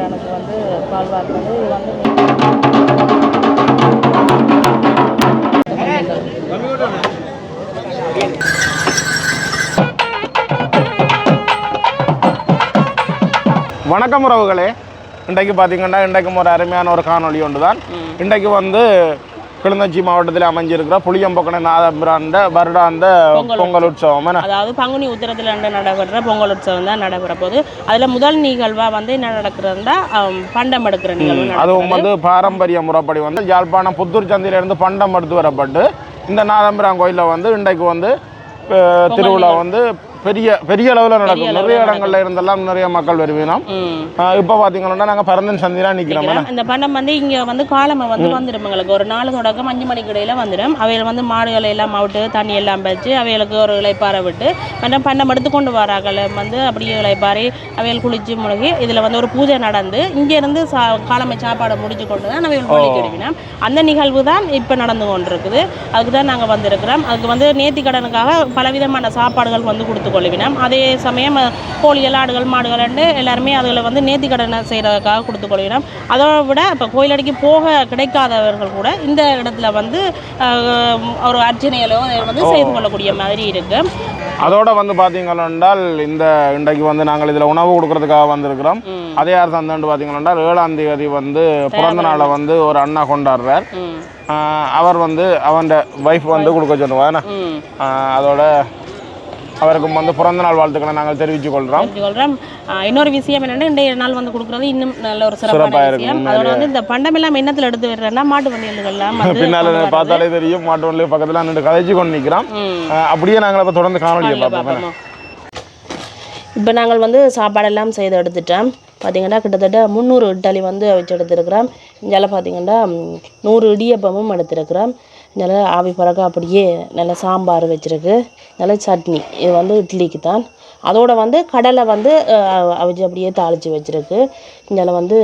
பேரனுக்கு வந்து பால் வார்த்தது. இது வந்து வணக்கம் உறவுகளே. இன்றைக்கு பார்த்தீங்கன்னா இன்றைக்கும் ஒரு அருமையான ஒரு காணொலி ஒன்று தான். இன்றைக்கு வந்து கிளிநொச்சி மாவட்டத்தில் அமைஞ்சிருக்கிற புளியம்பொக்கனை நாதபிராண்ட வருடாந்த பொங்கல் உற்சவம், அதாவது பங்குனி உத்திரத்தில் நடைபெற பொங்கல் உற்சவம் தான் நடைபெற போது. அதில் முதல் நிகழ்வாக வந்து என்ன நடக்கிறதுனா பண்டம் எடுக்கிற நிகழ்வு. அதுவும் வந்து பாரம்பரிய முறைப்படி வந்து யாழ்ப்பாணம் புத்தூர் சந்தையிலிருந்து பண்டம் எடுத்து வரப்பட்டு இந்த நாதம்பிரான் கோயிலில் வந்து இன்றைக்கு வந்து திருவிழா வந்து பெரிய பெரிய அளவில் நடக்கும். நிறைய இடங்கள்ல இருந்தெல்லாம் நிறைய மக்கள் வருவீங்க. இப்போ பார்த்தீங்கன்னா நாங்கள் பரந்தன் சந்திலாம் நிற்கிறோம். இந்த பண்டம் வந்து இங்கே வந்து காலமாக வந்து வந்துடும். எங்களுக்கு ஒரு 4 தொடக்கம் 5 மணிக்கு இடையில வந்துடும். அவையில் வந்து மாடுகளை எல்லாம் அவுட்டு தண்ணி எல்லாம் வச்சு அவைகளுக்கு ஒரு இலைப்பாறை விட்டு பண்டம் எடுத்து கொண்டு வரார்கள். வந்து அப்படியே இலைப்பாறை அவைகள் குளிச்சு முழுகி இதில் வந்து ஒரு பூஜை நடந்து இங்கேருந்து காலமை சாப்பாடை முடிச்சு கொண்டு தான் அவைகள் பள்ளிக்கு எடுக்கணும். அந்த நிகழ்வு தான் இப்போ நடந்து கொண்டிருக்குது. அதுக்கு தான் நாங்கள் வந்திருக்கிறோம். அதுக்கு வந்து நேர்த்திக்கடனுக்காக பலவிதமான சாப்பாடுகள் வந்து கொடுத்து கொள்வினோம். அதே சமயம் கோழிகள் ஆடுகள் மாடுகள் எல்லாருமே அதில் வந்து நேர்த்திக்கடனை செய்கிறதுக்காக கொடுத்து கொள்வினோம். அதோட விட இப்போ கோயிலடிக்கு போக கிடைக்காதவர்கள் கூட இந்த இடத்துல வந்து ஒரு அர்ச்சனைகளோ வந்து செய்து கொள்ளக்கூடிய மாதிரி இருக்கு. அதோட வந்து பார்த்தீங்கன்னா இந்த இன்றைக்கு வந்து நாங்கள் இதில் உணவு கொடுக்கறதுக்காக வந்திருக்கிறோம். அதே அரசாந்து பார்த்தீங்கன்னா 7ஆம் தேதி வந்து பிறந்த நாளை வந்து ஒரு அண்ணா கொண்டாடுறார். அவர் வந்து அவன் வைஃப் வந்து கொடுக்க சொல்லுவாங்க. அதோட அவருக்கும் வந்து பிறந்த நாள் வாழ்த்துக்களை நாங்கள் தெரிவித்துக் கொள்கிறோம். இன்னொரு விஷயம் என்னென்னா இன்றைய நாள் வந்து கொடுக்குறது இன்னும் நல்ல ஒரு சிறப்பான விஷயம். அதோட வந்து இந்த பண்டம் எல்லாம் என்னத்தில் எடுத்து வர்றேன்னா மாட்டு வண்டிகள்லாம் பின்னால் பார்த்தாலே தெரியும். மாட்டு வண்டிகள் பக்கத்தில் நின்று கதைச்சு கொண்டு நிற்கிறோம். அப்படியே நாங்கள் இப்போ தொடர்ந்து காணொலியை பார்ப்போம். இப்போ நாங்கள் வந்து சாப்பாடெல்லாம் செய்து எடுத்துட்டோம். பார்த்திங்கன்னா கிட்டத்தட்ட 300 இட்லி வந்து வச்சு எடுத்துருக்குறோம். இங்கே பார்த்திங்கன்னா 100 இடியப்பமும் எடுத்துருக்குறோம். நல்லா ஆவி பறக்க அப்படியே நல்ல சாம்பார் வச்சுருக்கு, நல்ல சட்னி. இது வந்து இட்லிக்கு தான். அதோடு வந்து கடலை வந்து அவிச்சு அப்படியே தாளித்து வச்சுருக்கு. இங்கே வந்து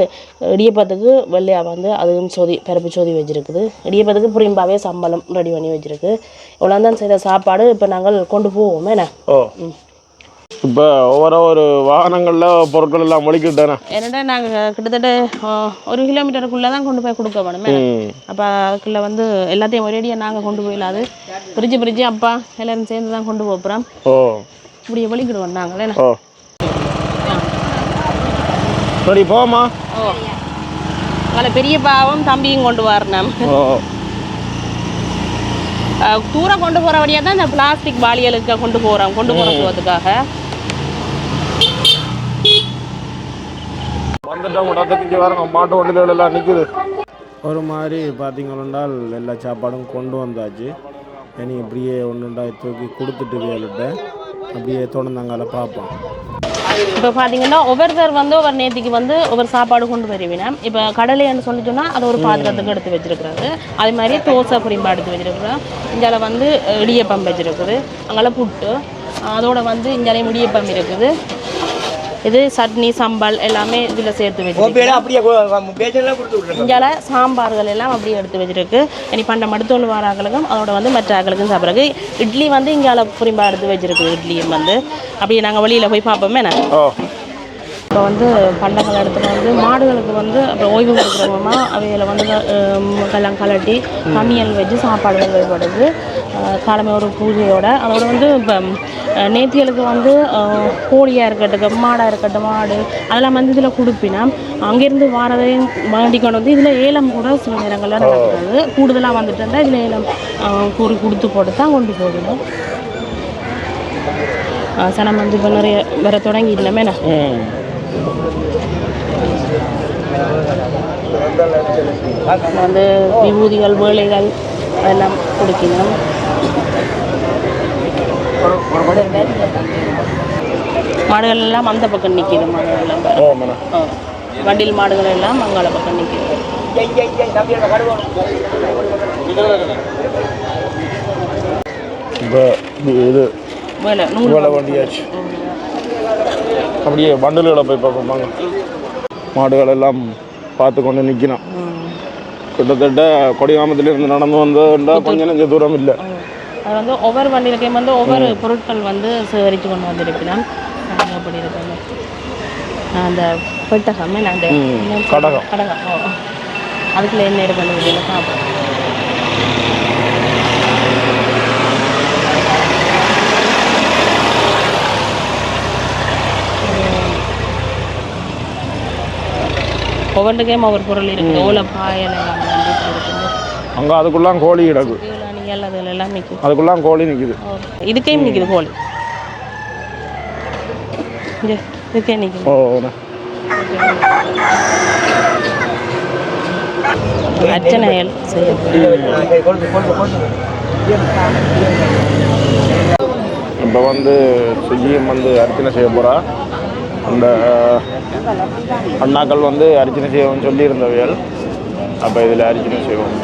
இடியப்பத்துக்கு வெள்ளையாக வந்து அதுவும் பருப்பு சொதி வச்சுருக்குது. இடியப்பத்துக்கு புரிம்பாவே சம்பளம் ரெடி பண்ணி வச்சுருக்கு. இவ்வளோ தான் செய்த சாப்பாடு. இப்போ நாங்கள் கொண்டு போவோம். என்ன இப்போ ஒவ்வொரு வாகனங்களில் பொருட்கள் எல்லாம் ஒழிக்கிட்டேன். என்னடா நாங்கள் கிட்டத்தட்ட 1 கிலோமீட்டருக்குள்ளே தான் கொண்டு போய் கொடுக்க வேணுமே. அப்போ அதுக்குள்ளே வந்து எல்லாத்தையும் ஒரேடியாக நாங்கள் கொண்டு போயிடாது. பிரிச்சு அப்பா எல்லாரும் சேர்ந்து தான் கொண்டு போகிறோம். இப்படி ஒழிக்கிடுவோம் நாங்களே. சரி போமா. அதில் பெரிய பாவம் தம்பியும் கொண்டு வரணும். தூரம் கொண்டு போகிற வழியாக தான் இந்த பிளாஸ்டிக் வாளிகளுக்கு கொண்டு போகிறதுக்காக மாட்டு வண்டிகள் எல்லாம் நிற்குது. ஒரு மாதிரி பார்த்தீங்கன்னா எல்லா சாப்பாடும் கொண்டு வந்தாச்சு. இனி இப்படியே ஒன்றுண்டா தூக்கி கொடுத்துட்டு வேலுட்டேன். அப்படியே தொடர்ந்தாங்கால பார்ப்போம். இப்போ பார்த்தீங்கன்னா ஒவ்வொருத்தர் வந்து ஒவ்வொரு நேர்த்திக்கு வந்து ஒவ்வொரு சாப்பாடு கொண்டு வருவீங்க. இப்போ கடலைன்னு சொல்லிட்டோன்னா அது ஒரு பாத்திரத்துக்கு எடுத்து வச்சுருக்குறாரு. அதே மாதிரி தோசை புரிம்பா எடுத்து வச்சுருக்குறோம். இங்கே வந்து இடியப்பம் வச்சுருக்குது. அங்கெல்லாம் புட்டு. அதோட வந்து இங்கே இடியப்பம் இருக்குது. இது சட்னி சம்பல் எல்லாமே இதில் சேர்த்து வச்சுருக்கோம். இங்கே சாம்பார்கள் எல்லாம் அப்படியே எடுத்து வச்சுருக்கு. இனி பண்டம் எடுத்து வராங்களுக்கும் அதோட வந்து மற்ற ஆக்களுக்கும் சாப்பிட்றது. இட்லி வந்து இங்கே புரிம்பா எடுத்து வச்சுருக்கு. இட்லியும் வந்து அப்படியே நாங்கள் வெளியில் போய் பார்ப்போமே. இப்போ வந்து பண்டங்கள் எடுத்துகிட்டு வந்து மாடுகளுக்கு வந்து அப்புறம் ஓய்வு கொடுக்குறவமா அவையில் வந்து எல்லாம் கலட்டி கம்மியல் வச்சு சாப்பாடுகள் வைப்படுது. காலமே ஒரு பூஜையோட. அதோட வந்து இப்போ நேர்த்திகளுக்கு வந்து கோழியாக இருக்கட்டும் மாடாக இருக்கட்டும் மாடு அதெல்லாம் வந்து இதில் கொடுப்பினா அங்கேருந்து வாரதையும் வாண்டிக்கொண்டு வந்து இதில் ஏலம் கூட சில நேரங்களில் நடக்கிறது. கூடுதலாக வந்துட்டு இருந்தால் இதில் ஏலம் கூறி கொடுத்து போட்டு தான் கொண்டு போகணும். சனம் வந்து இப்போ நிறைய வர தொடங்கி இல்லைமே. வந்து விபூதிகள் வேலைகள் அதெல்லாம் கொடுக்கணும். மாடுகள் எல்லாம் அந்த பக்கம் நிற்கிது. மாடுகள் எல்லாம் வண்டில் மாடுகள் எல்லாம் மங்காள பக்கம் நிற்கிது. இது வண்டியாச்சு. அப்படியே வண்டல்களை போய் பார்ப்போம். மாடுகள் எல்லாம் பார்த்து கொண்டு நிற்கணும். கிட்டத்தட்ட கொடிகாமத்திலிருந்து நடந்து வந்தா கொஞ்சம் நெஞ்ச தூரம் இல்லை. அது வந்து ஒவ்வொரு வண்டியிலையும் வந்து ஒவ்வொரு பொருட்கள் வந்து சேகரித்து கொண்டு வந்திருக்கிறேன். அப்படி இருக்காங்க. அந்த பெட்டகம் அந்த கடகம் கடகம் அதுக்குள்ள என்ன இது பண்ணுவீங்க சாப்பிடும். ஒவ்வொன்றுக்கே ஒவ்வொரு பொருள் இருக்குது. ஓலப்பாயல் அங்கே அதுக்குள்ளாம் கோழி கிடக்கு. எல்லாம் நிற்குது. அதுக்குள்ளாம் கோழி நிற்குது. இதுக்கையும் நிற்குது கோழி. இதுக்கே நிற்குது. அர்ச்சனைகள் இப்போ வந்து சுஜியும் வந்து அர்ச்சனை செய்ய போகிறா. அந்த அண்ணாக்கள் வந்து அர்ச்சனை செய்வோம்னு சொல்லியிருந்தவையல். அப்போ இதில் அர்ச்சனை செய்வோம்.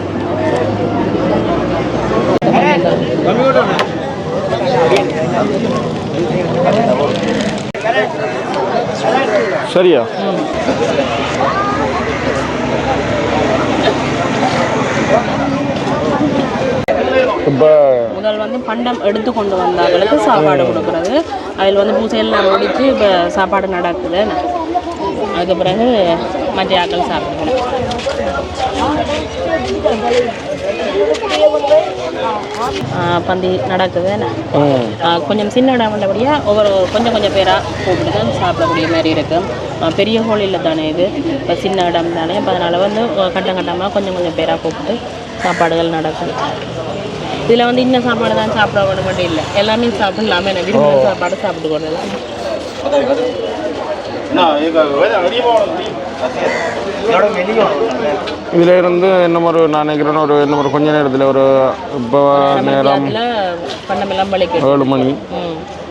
சரியா? இப்போ முதல் வந்து பண்டம் எடுத்து கொண்டு வந்தாங்களுக்கு சாப்பாடு கொடுக்குறது. அதில் வந்து பூசையெல்லாம் முடித்து இப்போ சாப்பாடு நடக்குது. அதுக்கு பிறகு மற்ற ஆக்கள் சாப்பிடுவோம். பந்தி நடக்குது. கொஞ்சம் சின்ன இடம் வந்தபடியாக ஒவ்வொரு கொஞ்சம் கொஞ்சம் பேராக கூப்பிட்டு தான் சாப்பிடக்கூடிய மாதிரி இருக்கும். பெரிய ஹோலில் தானே இது, இப்போ சின்ன இடம் தானே. இப்போ அதனால் வந்து கட்டம் கட்டமாக கொஞ்சம் கொஞ்சம் பேராக கூப்பிட்டு சாப்பாடுகள் நடக்குது. இதில் வந்து இன்னும் சாப்பாடு தான் சாப்பிட மட்டும் இல்லை, எல்லாமே சாப்பிடலாமே. விரும்புகிற சாப்பாடு சாப்பிட்டு கொள்ளலாம். இதில் இருந்து இன்னும் நான் நினைக்கிறேன் இன்னும் கொஞ்ச நேரத்தில் ஒரு இப்போ நேரம் பண்ணமெல்லாம் வலிக்கு 7 மணி,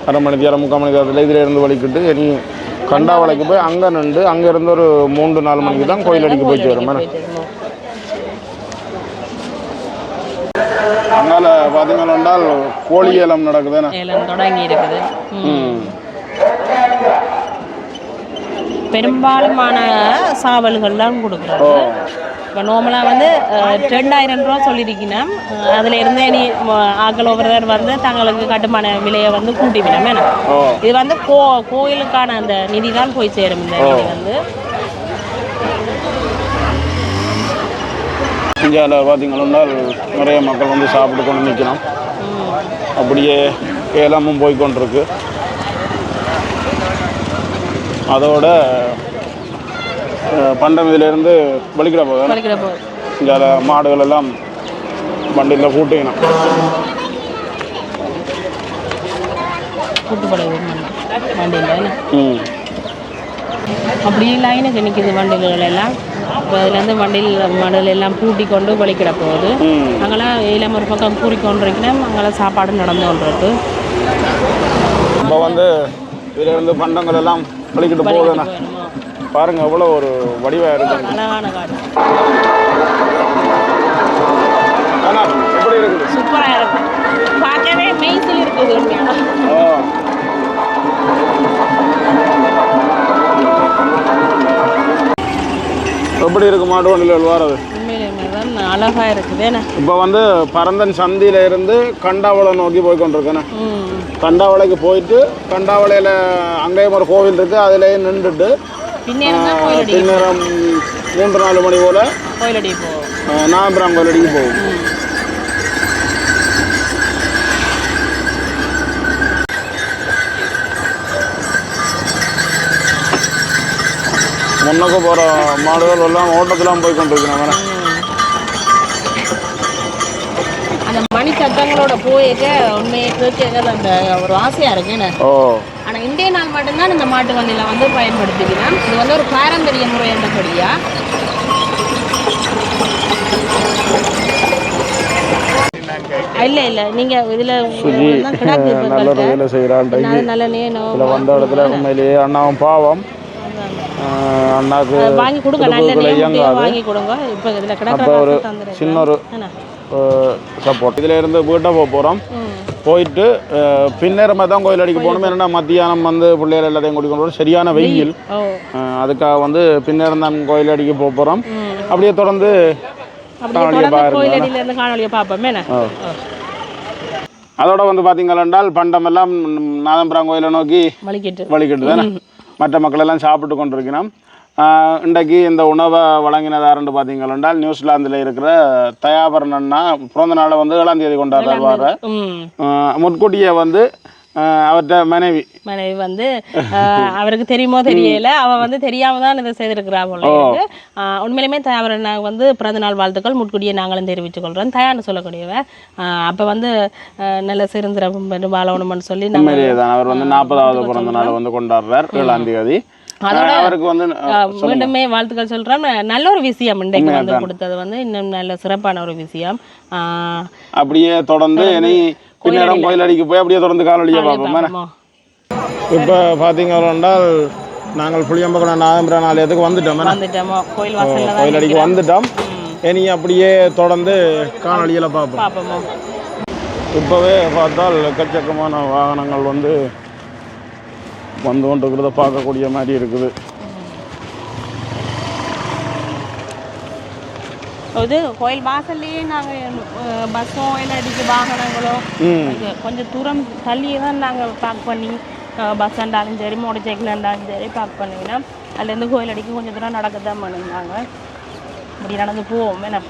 அரை மணி நேரம் 3/4 மணி நேரத்தில் இதில் இருந்து வலிக்கிட்டு இனி கண்டாவளைக்கு போய் அங்கே நின்று அங்கேருந்து ஒரு 3-4 மணிக்கு தான் கோயில் அடிக்க போயிட்டு வரும். அதனால் பார்த்தீங்கன்னா கோழி ஏலம் நடக்குது. ஏலம் தொடங்கி இருக்குது. பெரும்பாலுமான சாவல்கள்லாம் கொடுக்குறாங்க. இப்போ நார்மலாக வந்து 2000 ரூபா சொல்லியிருக்கணும். அதில் இருந்து இனி ஆக்கள் ஒவ்வொருத்தர் வந்து தங்களுக்கு கட்டுமான விலையை வந்து கூட்டி விடும். ஏன்னா இது வந்து கோயிலுக்கான அந்த நிதி தான் போய் சேரும். இந்த நிதி வந்து இந்தியாவில் பார்த்தீங்கன்னா நிறைய மக்கள் வந்து சாப்பிட்டு கொண்டு நிற்கணும். அப்படியே ஏலமும் போய்கொண்டிருக்கு. அதோட பண்டம் இதிலேருந்து வலிக்கிற போகுது. இங்கே மாடுகள் எல்லாம் வண்டியில் கூட்டிக்கணும். அப்படியே லைனுக்கு நிற்கிது வண்டிகள் எல்லாம். இப்போ அதுலேருந்து மண்டல் எல்லாம் பூட்டி கொண்டு வலிக்கிட போகுது. அங்கெல்லாம் ஏலம் ஒரு பக்கம் கூறி கொண்டிருக்கணும். அங்கெல்லாம் சாப்பாடு நடந்து கொண்டிருக்கு. இப்போ வந்து இதிலிருந்து பண்டங்கள் எல்லாம் வலிக்கிட்டு போகுதுண்ணா. பாருங்க எவ்வளோ ஒரு வடிவாக இருக்கு. அழகான காடு. எப்படி இருக்குது? சூப்பராக இருக்கு. பார்க்கவே மெய்சில் இருக்குது. எப்படி இருக்கு மாட்டு வண்டியில் வர்றது? அழகா இருக்குது. இப்போ வந்து பரந்தன் சந்தியில இருந்து கண்டாவளை நோக்கி போய் கொண்டிருக்கேன். கண்டாவளைக்கு போயிட்டு கண்டாவளையில் அங்கேயும் ஒரு கோவில் இருக்குது. அதுலேயும் நின்றுட்டு பின்னேரம் 3-4 மணி போல் நாகபுரம் கோயிலடிக்கு போகும். முன்னுக்கு போகிற மாடுகள் எல்லாம் ஓட்டத்தெல்லாம் போய் கொண்டிருக்கிறேன். அந்த மணி சத்தங்களோட போயிருக்க உண்மையை கேட்க அந்த ஒரு ஆசையாக இருக்குன்னு. ஆனால் இன்றைய நாள் மட்டும்தான் இந்த மாட்டு வண்டியில் வந்து பயன்படுத்திக்கிறேன். இது வந்து ஒரு பாரம்பரிய முறை என்றபடியா. இல்லை நீங்கள் இதில் நல்ல நேரம் வந்த இடத்துல உண்மையிலேயே அண்ணாவும் பாவம் அண்ணாக்கு வாங்கி கொடுங்க. வாங்கி கொடுங்க. இப்போ இதில் கிடக்க ஒரு சின்ன ஒரு சப்போர்ட். இதில் இருந்து வீட்டை போகிறோம். போயிட்டு பின்னேரமாக தான் கோயில் அடிக்க போகணும். ஏன்னா மத்தியானம் வந்து பிள்ளைகள் எல்லாத்தையும் கூட்டிக் கொண்டு சரியான வெயில். அதுக்காக வந்து பின்னேரம் தான் கோயில் அடிக்க போகிறோம். அப்படியே தொடர்ந்து காணொலியை பார்ப்போமே. அதோட வந்து பார்த்தீங்கன்னா பண்டம் எல்லாம் நாதம்பரம் கோயிலை நோக்கி வலிக்கிட்டு தானே மற்ற மக்கள் எல்லாம் சாப்பிட்டு கொண்டிருக்கிறோம். இன்றைக்கு இந்த உணவை வழங்கினதாருன்னு பார்த்தீங்கன்னா நியூசிலாந்தில் இருக்கிற தயாபரணன்னா பிறந்த நாளை வந்து 7ஆம் தேதி கொண்டாடுறாரு. முன்கூட்டியே வந்து அவர்கிட்ட மனைவி வந்து அவருக்கு தெரியுமோ தெரியல, அவன் வந்து தெரியாம தான் இதை செய்திருக்கிறா போல. உண்மையிலுமே தயாபரண வந்து பிறந்த நாள் வாழ்த்துக்கள் முன்கூட்டியே நாங்களும் தெரிவித்துக் கொள்றோம். தயார்னு சொல்லக்கூடியவ அப்போ வந்து நல்ல சிறந்திரம் வாழணும்னு சொல்லி அவர் வந்து 40வது பிறந்த நாள் வந்து கொண்டாடுறார் 7ஆம் தேதி. அதோட அவருக்கு வந்து மீண்டுமே வாழ்த்துக்கள் சொல்றேன். நல்ல ஒரு விஷயம் இன்றைக்கு வந்து கொடுத்தது வந்து இன்னும் நல்ல சிறப்பான ஒரு விஷயம். அப்படியே தொடர்ந்து இனி பின்னேரம் கோயிலடிக்கு போய் அப்படியே தொடர்ந்து காணொலியை பார்ப்போம். இப்போ பார்த்தீங்கன்னா நாங்கள் புளியம்பக்கம் நாதம்பரம் ஆலயத்துக்கு வந்துட்டோம். கோயிலடிக்கு வந்துட்டோம். இனி அப்படியே தொடர்ந்து காணொலியில் பார்ப்போம். இப்போவே பார்த்தால் எக்கச்சக்கமான வாகனங்கள் வந்து கொண்டிருக்கிறத பார்க்கக்கூடிய மாதிரி இருக்குது. இது கோயில் வாசல்லையே நாங்கள் பஸ்ஸோ இல்லை அடிக்க வாகனங்களோ கொஞ்சம் தூரம் தள்ளியே தான் நாங்கள் பார்க் பண்ணி பஸ் இருந்தாலும் சரி மோட்டர் சைக்கிள் இருந்தாலும் சரி பார்க் பண்ணுவீங்கன்னா அதுலேருந்து கோயில் அடிக்க கொஞ்சம் தூரம் நடக்க தான் பண்ணுவாங்க. இப்படி நடந்து போவோம் என்ன.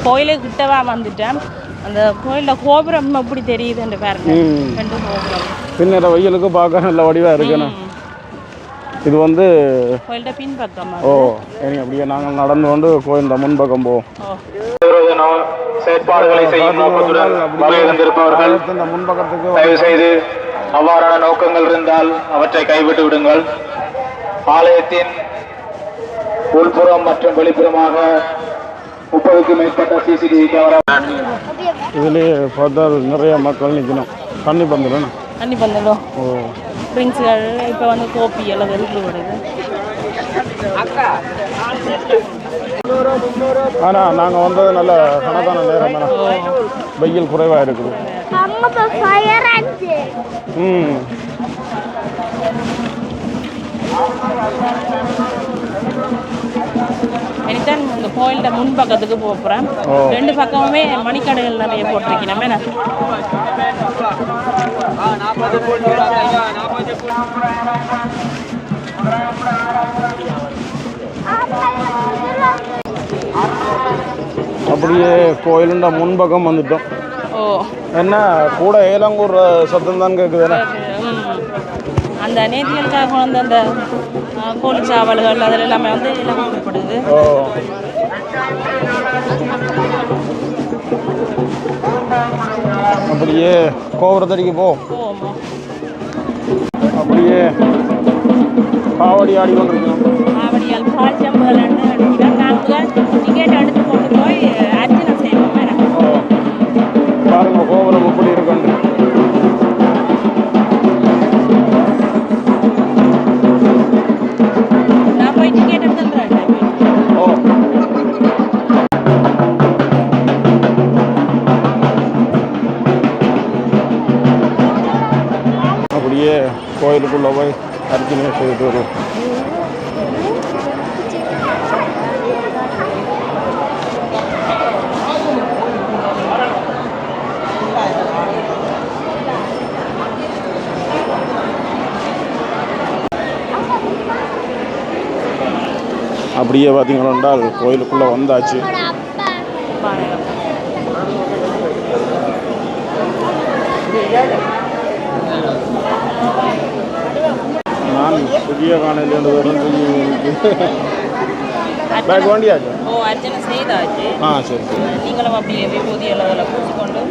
கோயிலுக்கு கிட்டவா வந்துட்டேன். அந்த கோயிலில் கோபுரம் எப்படி தெரியுது அந்த பாருங்க. ரெண்டு கோபுரம் பின்னர வெயிலுக்கு பார்க்க நல்ல வடிவாக இருக்குண்ணா. இது வந்து கோயில்ட பின்பக்கம். அப்படியே நாங்கள் நடந்து கொண்டு கோயில்ட முன்பக்கம் போவோம். செயற்பாடுகளை செய்யும் நோக்கத்துடன் வந்திருப்பவர்கள் தயவு செய்து அவ்வாறான நோக்கங்கள் இருந்தால் அவற்றை கைவிட்டு விடுங்கள். ஆலயத்தின் உள்புறம் மற்றும் வெளிப்புறமாக 30க்கும் மேற்பட்ட CCTV கேமரா. இதுலேயே பார்த்தால் நிறைய மக்கள் நிற்கணும். தண்ணி பந்தலும் ட்ரிங்க்ஸுகள் இப்போ வந்து கோப்பி எல்லாம் வெறுப்பு வருது. ஆனால் நாங்கள் வந்தது நல்ல கணக்கான நேரம் தானே, வெயில் குறைவாக இருக்குது. இனிதான் இந்த கோயில்ட முன்பக்கத்துக்கு போகிறேன். ரெண்டு பக்கமுமே மணிக்கடைகள் நிறைய போட்டிருக்கேன். அப்படியே கோயிலுண்ட முன்பக்கம் வந்துட்டோம். என்ன கூட ஏலங்கூர் சத்தம் தான் கேட்குதுண்ணே. அந்த நேர்த்திகளுக்காக வந்து அந்த கோழி சாவல்கள் அதில் எல்லாமே வந்து எல்லாம் கொடுக்கப்படுது. அப்படியே கோபுரத்தடிக்கு போவோம். அப்படியே காவடி ஆடி கொண்டிருக்கோம். காவடியால் பால் சம்புகள் நாங்கள் டிக்கெட் எடுத்து கொண்டு போய் அர்ச்சனை செய்வோம். பாருங்க கோபுரம் எப்படி இருக்கு. நான் போய் டிக்கெட் எடுத்துறேன். அப்படியே கோயிலுக்குள்ள போய் அர்ச்சனை செய்துட்டு வருவோம். அப்படியே பார்த்தீங்கன்னா கோயிலுக்குள்ளே வந்தாச்சு. நான் புதிய காணொலி பேக் வண்டியாச்சு. அர்ச்சனை செய்தாச்சு. சரி நீங்களும் அப்படியே விபூதி எல்லாம் பூசிக்கொண்டு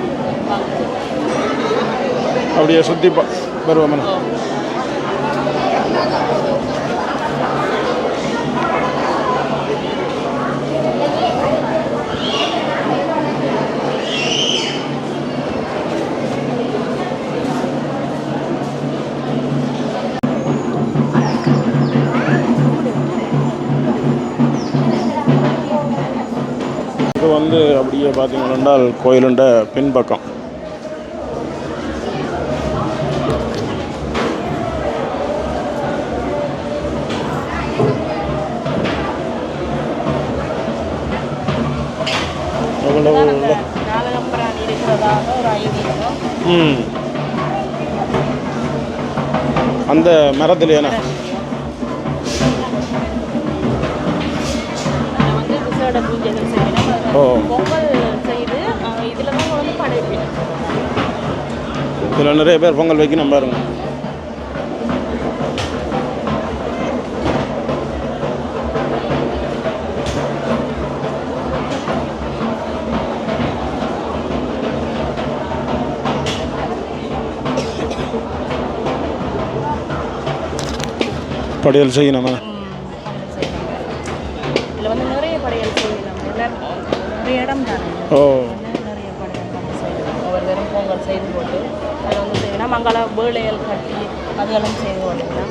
அப்படியே சுற்றி வருவோம். இது வந்து அப்படியே பார்த்தீங்கன்னா கோயிலுண்ட பின்பக்கம். அந்த மரத்துலையா விசேட பூஜைகள் செய்யணும். ஓ. பொங்கல் செய்து இதில் தான் வந்து படைப்பிடும். இதில் நிறைய பேர் பொங்கல் வைக்கணும் பாருங்க. படையல் செய்யணும். இதில் வந்து நிறைய படையல் செய்யணும். நிறைய இடம் தானே. ஓ. நிறைய படையல் நம்ம செய்யணும். ஒவ்வொரு தரம் பொங்கல் செய்து போட்டு அதில் வந்து செய்யணும். மங்கள வேலையல் கட்டி அதெல்லாம் செய்து கொள்ளலாம்.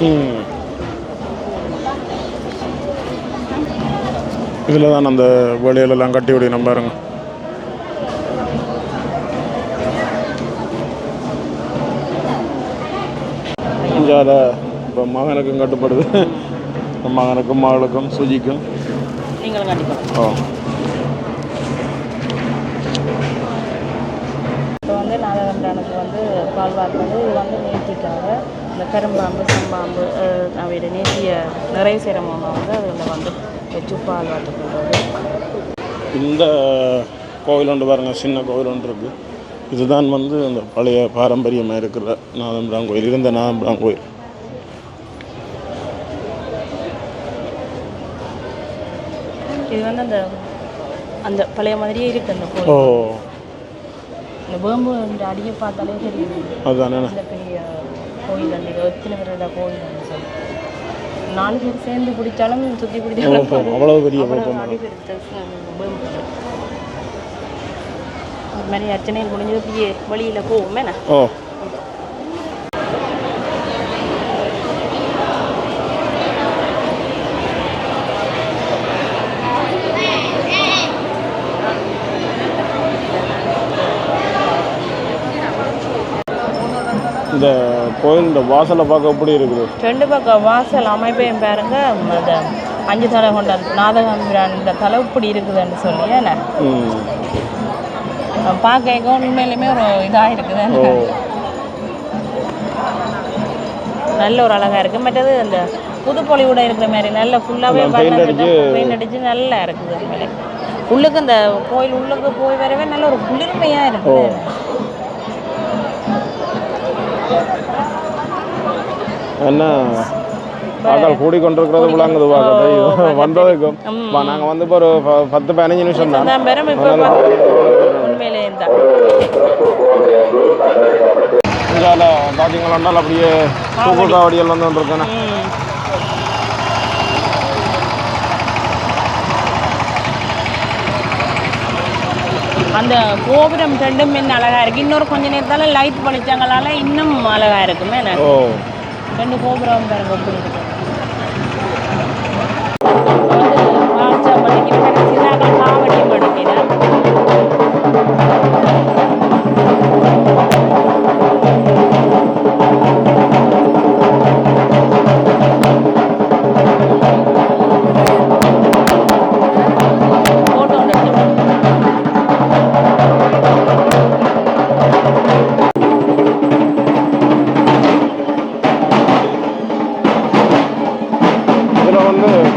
இதில் தான் அந்த வேலையிலெல்லாம் கட்டி விடணும் பாருங்க. இஞ்சால இப்போ மகனுக்கும் கட்டுப்படுது. மகனுக்கும் மகளுக்கும் சுஜிக்கும் நீங்களும் கண்டிப்பாக. ஓ. இப்போ வந்து நாதகண்டானுக்கு வந்து பால் வார்ப்பது இது வந்து நேர்த்திக்காக இந்த கரும்பாம்பு சம்பாம்பு அவையோட நேர்த்திய நிறைய சிரமமாக வந்து அதில் வந்து வச்சு பால் வார்த்துக்கின்றது. இந்த கோவில் ஒன்று பாருங்க, சின்ன கோவில் ஒன்று இருக்குது. இதுதான் வந்து அந்த பழைய பாரம்பரியமாக இருக்கிற நாதம்பிரான் கோயில், இருந்த நாதம்பிரான் கோயில். இது வந்து அந்த அந்த பழைய மாதிரியே இருக்குது அந்த கோயில். ஓ. இந்த வேம்பு இந்த அடியை பார்த்தாலே தெரியும். அதுதானே இந்த பெரிய கோயில் அந்த எத்தனை பேரோட கோயில் சொல்லி 4 பேர் சேர்ந்து பிடிச்சாலும் சுற்றி பிடிச்சாலும் அவ்வளோ பெரிய அடி பெருத்த வேம்பு. அது மாதிரி அர்ச்சனையில் முடிஞ்சது அப்படியே வழியில் போவோமே. ஓ. இந்த கோயில் இந்த வாசலை பார்க்க எப்படி இருக்குது? 2 பக்கம் வாசல் அமைப்பையும் பாருங்க. அந்த 5 தலை கொண்ட நாதகம்பிரான் இந்த தலை இப்படி இருக்குதுன்னு சொல்லி என்ன பார்க்க உண்மையிலுமே ஒரு இதாக இருக்குது. நல்ல ஒரு அழகாக இருக்குது. மற்றது அந்த புதுப்பொலியோட இருக்கிற மாதிரி நல்ல ஃபுல்லாகவே பெயிண்ட் அடிச்சு நல்லா இருக்குது. உண்மையிலே உள்ளுக்கு அந்த கோயில் உள்ளுக்கு போய் வரவே நல்ல ஒரு குளிர்மையாக இருக்குது. என்ன ஆக்கள் கூடிக்கொண்டிருக்கிறது விளங்குது பார்க்க வந்ததுக்கும். நாங்கள் வந்து இப்போ ஒரு 10-15 நிமிஷம் தான் உண்மையிலே இருந்தால் இந்தியாவில் பார்த்தீங்களா அப்படியே தூக்கு காவடியல் வந்து வந்துருக்கேன். அந்த கோபுரம் 2ம் இன்னும் அழகாக இருக்குது. இன்னொரு கொஞ்ச நேரத்தால் லைட் பண்ணிச்சாங்களால இன்னும் அழகாக இருக்குமே. 2 கோபுரம் பாருங்க எப்படி இருக்கு. காவடியும் படிக்கிறேன்.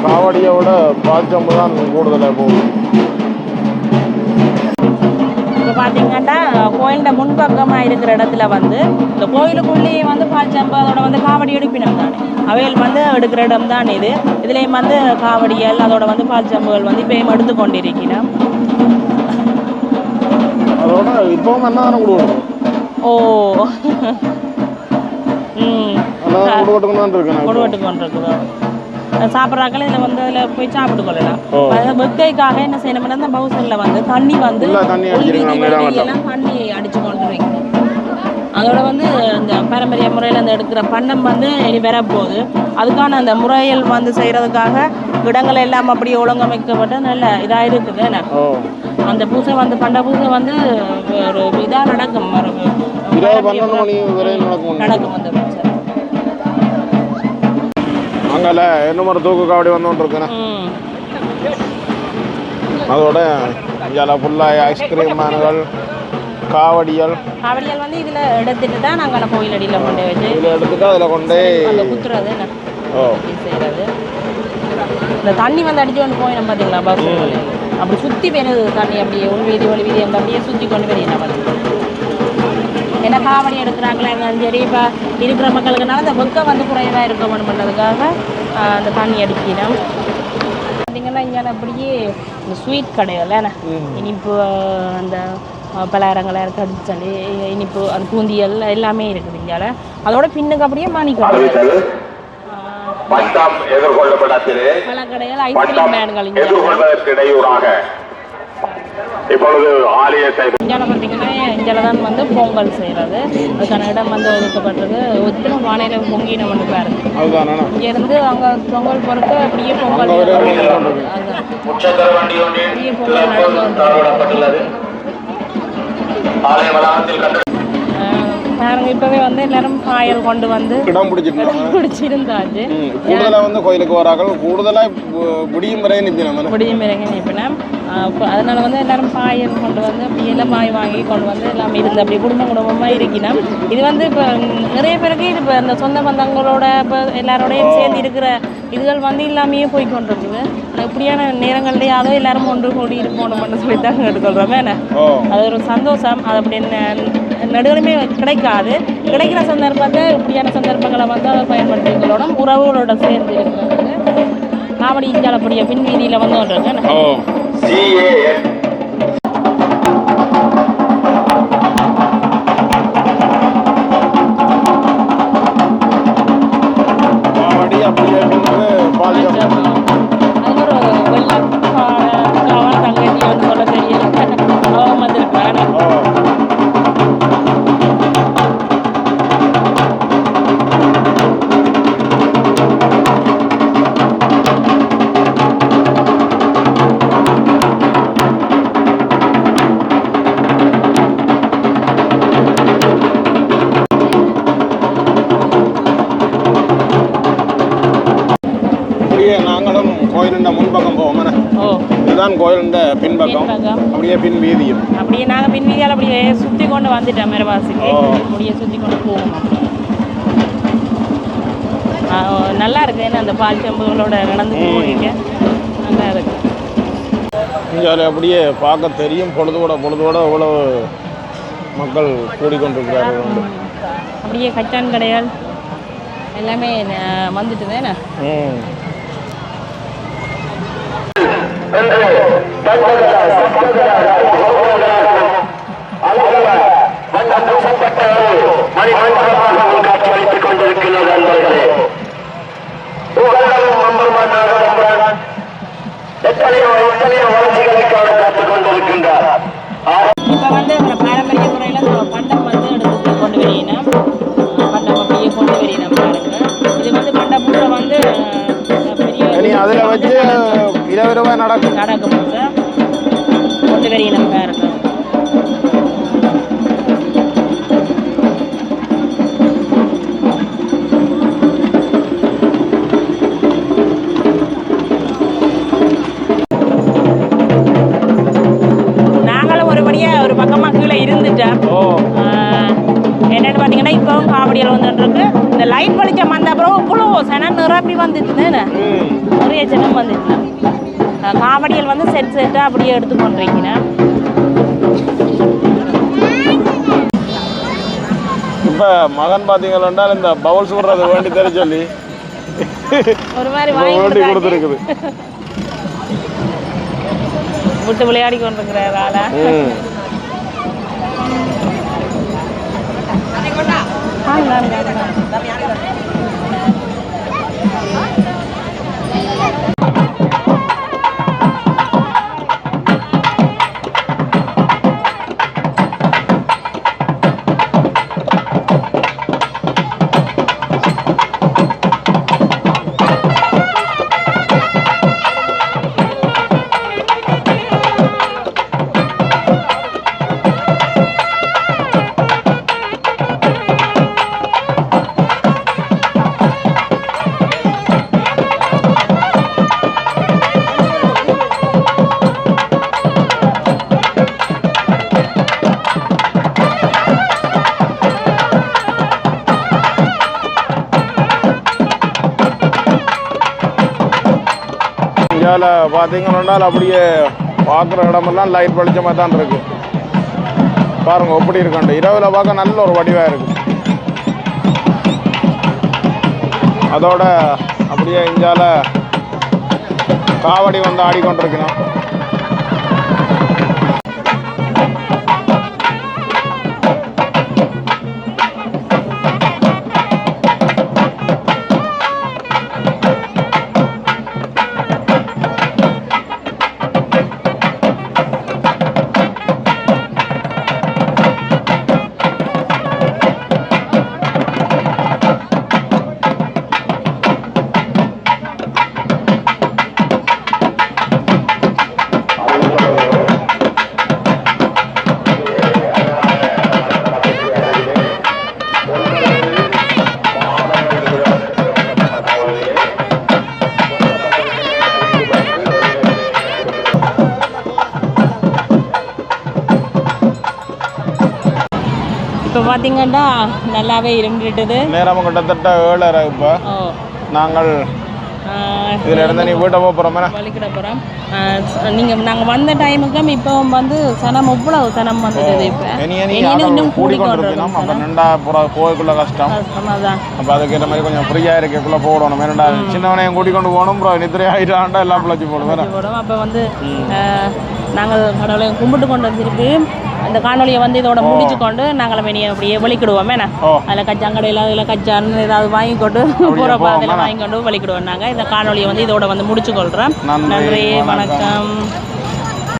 காவடியோட பாஜம்பு தான் கூடுதலாக போகும். இப்போ பார்த்தீங்கன்னா கோயிலோட முன்பக்கமாக இருக்கிற இடத்துல வந்து இந்த கோயிலுக்குள்ளேயே வந்து பால்சம்பு அதோட வந்து காவடி எடுப்பினம் தானே அவைகள் வந்து எடுக்கிற இடம் தான் இது. இதுலேயும் வந்து காவடியல் அதோட வந்து பால்சம்புகள் வந்து இப்போயும் எடுத்து கொண்டிருக்கிறோம். அதோட இப்போவும் என்ன தானே கொடுக்கணும். ஓ. கொடுவட்டுக்கு தான் இருக்கேன். கொடுவட்டுக்கு கொண்டு இருக்கிறோம். சாப்பிட்றாக்கள் இதில் வந்து அதில் போய் சாப்பிட்டு கொள்ளலாம். வெக்கைக்காக என்ன செய்யணும்னா அந்த பவுசரில் வந்து தண்ணி வந்து எல்லாம் தண்ணி அடித்து கொண்டு வைக்கணும். அதோட வந்து இந்த பாரம்பரிய முறையில் அந்த எடுக்கிற பண்ணம் வந்து இனி வரப்போகுது. அதுக்கான அந்த முறைகள் வந்து செய்கிறதுக்காக இடங்கள் எல்லாம் அப்படியே ஒழுங்கமைக்கப்பட்டு நல்ல இதாக இருக்குது. என்ன அந்த பூசை வந்து பண்ட பூசை வந்து ஒரு இதாக நடக்கும். நடக்கும் அந்த பூசை. அங்கே இன்னும் ஒரு தூக்கு காவடி வந்து கொண்டு இருக்கேன். அதோட இங்கே ஃபுல்லாக ஐஸ்கிரீம் மேனுகள் காவடியல் வந்து இதில் எடுத்துட்டு தான் நாங்கள் கோயில் அடியில் கொண்டு வச்சு இதில் எடுத்துட்டு அதில் கொண்டு அந்த குத்துறது என்ன செய்கிறது. இந்த தண்ணி வந்து அடிச்சு கொண்டு போயிடும் பார்த்தீங்களா பஸ் அப்படி சுற்றி போயிருது தண்ணி அப்படியே உள்வீதி ஒளிவீதி அந்த அப்படியே சுற்றி கொண்டு போய் நம்ம ஏன்னா காவடி எடுக்கிறாங்களே சரி இப்போ இருக்கிற மக்களுக்குனால அந்த வெக்கம் வந்து குறைவாக இருக்க பண்ணுறதுக்காக அந்த தண்ணி அடிக்கணும். பார்த்தீங்கன்னா இங்கே அப்படியே இந்த ஸ்வீட் கடையில் இனிப்பு அந்த பலகாரங்களை கடிச்சலி இனிப்பு அந்த பூந்தியல் எல்லாமே இருக்குது இங்கே. அதோட பின்னுக்கு அப்படியே மாணிக்கம் பல கடைகள் ஐஸ்கிரீம் பேன்கள் இங்கே. இப்பொழுது ஆலயத்தை இந்தியாவில் பார்த்தீங்கன்னா இந்தியாவில் தான் வந்து பொங்கல் செய்கிறது. அதுக்கான இடம் வந்து ஒதுக்கப்பட்டது. ஒத்துன வானையில் பொங்கின ஒன்று பாருங்க. இங்கேருந்து அங்கே பொங்கல் பொறுத்து அப்படியே பொங்கல் பாருங்க. இப்பவே வந்து எல்லாரும் பாயல் கொண்டு வந்து இடம் பிடிச்சிருந்தாச்சு. கூடுதலாக வந்து கோயிலுக்கு வரார்கள். கூடுதலாக முடியும் வரை நிற்பினேன். அதனால வந்து எல்லாரும் பாயல் கொண்டு வந்து அப்படி எல்லாம் பாய் வாங்கி கொண்டு வந்து எல்லாம் இருந்து அப்படி குடும்பமாக இருக்கணும். இது வந்து இப்போ நிறைய பேருக்கு இது இப்போ இந்த சொந்த பந்தங்களோட இப்போ எல்லாரோடையும் சேர்ந்து இருக்கிற இதுகள் வந்து எல்லாமே போய் கொண்டிருக்குது. இப்படியான நேரங்கள்லேயே அதோ எல்லாரும் ஒன்று கூடி இருக்கணும் சொல்லி தான் எடுத்துக்கொள்கிறோம். என்ன அது ஒரு சந்தோஷம். அது அப்படி நடுவருமே கிடைக்காது. கிடைக்கிற சந்தர்ப்பத்தை இப்படியான சந்தர்ப்பங்களை வந்து அதை பயன்படுத்திகளோட உறவுகளோட சேர்ந்து இருக்கிறது. காவடி இஞ்சாலப்படிய பின் வீதியில் வந்து வந்துருக்கேன். அது ஒரு வெள்ளம் தங்கச்சி வந்து சொல்ல தெரியல அவங்க வந்துருக்காங்க. நாங்களும் கோயிலுண்ட முன்பக்கம் போவோம். இதுதான் கோயிலுண்ட பின்பக்கம். அப்படியே பின் வீதியும் அப்படியே நாங்கள் பின் வீதியால் அப்படியே சுற்றி கொண்டு வந்துட்டோம். மேரவாசிக்கு அப்படியே சுற்றி கொண்டு போவோம். நல்லா இருக்கு. ஏன்னா அந்த பால் செம்புகளோட நடந்து போவீங்க நல்லா இருக்கு. இங்கே அப்படியே பார்க்க தெரியும். பொழுதோட இவ்வளோ மக்கள் கூடிக்கொண்டிருக்கிறார்கள். அப்படியே கச்சான் கடைகள் எல்லாமே வந்துட்டு தானே. காட்சியளித்துக் கொண்டிருக்கிறது நண்பர்களே. எத்தனையோ வளர்ச்சிகளுக்காக காத்துக் கொண்டிருக்கின்றார். இப்போ வந்து பாரம்பரிய முறையில் பண்டம் வந்து எடுத்து கொண்டு வரணும். பண்டம் அப்படியே கொண்டு வரணும் பாருங்க. இது வந்து பண்டம் பூரா வந்து பெரிய அதில் வச்சு இரவு நடக்கும் சார் கொண்டு வரணும் பாருங்க. ஒரு பக்கமாக கீழே இருந்துட்டேன். என்னென்னு பார்த்தீங்கன்னா இப்போவும் காவடியில் வந்துட்டுருக்கு. இந்த லைட் வெளிச்சம் வந்த அப்புறம் இவ்வளோ சனம் நிரப்பி வந்துட்டு நிறைய ஜனம் வந்துட்டு காவடியில் வந்து செட்டாக அப்படியே எடுத்துக்கொண்டிருக்கீங்க. இப்போ மகன் பார்த்தீங்கன்னா இந்த பவுல் சுடுறது வேண்டி தெரிய சொல்லி ஒரு மாதிரி வாங்கி கொடுத்துருக்குது. விட்டு விளையாடி கொண்டிருக்கிறாரால பார்த்தீங்கன்னா அப்படியே பார்க்குற இடமெல்லாம் லைட் வெளிச்சமாக தான் இருக்குது. பாருங்க எப்படி இருக்காண்டு. இரவில் பார்க்க நல்ல ஒரு வடிவாக இருக்குது. அதோட அப்படியே இஞ்சால காவடி வந்து ஆடிக்கொண்டிருக்கணும். இப்போ பார்த்தீங்கன்னா நல்லாவே இருந்துட்டுது. நேரம் கிட்டத்தட்ட 7:30. இப்போ நாங்கள் இதில் இருந்து நீ வீட்டை போகிறோமே வலிக்கிட போகிறோம். நாங்கள் வந்த டைமுக்கும் இப்போ வந்து சனம் இவ்வளவு சனம் வந்துடுது. இப்போ இன்னும் கூடிக்கொண்டிருக்கணும். அப்போ ரெண்டா போய்க்குள்ள கஷ்டம். தான் அப்போ அதுக்கேற்ற மாதிரி கொஞ்சம் ஃப்ரீயாக இருக்கக்குள்ளே போடணும். ரெண்டா சின்னவனையும் கூட்டிக்கொண்டு போகணும். அப்புறம் நித்திரை ஆகிட்டாண்டா எல்லாம் பிழைச்சி போடுவோம். அப்போ வந்து நாங்கள் கடவுளை கும்பிட்டு கொண்டு வந்திருக்கு. அந்த காணொலியை வந்து இதோட முடிச்சு கொண்டு நாங்கள் வெளியே அப்படியே வலிக்கிடுவோம். வேணா அதில் கச்சாங்கடையில் அதில் கச்சான்னு ஏதாவது வாங்கிக்கொண்டு போகிறப்ப அதில் வாங்கிக்கொண்டு வலிக்கிடுவோம். நாங்கள் இந்த காணொலியை வந்து இதோட வந்து முடிச்சு கொள்கிறோம். நன்றி, வணக்கம்.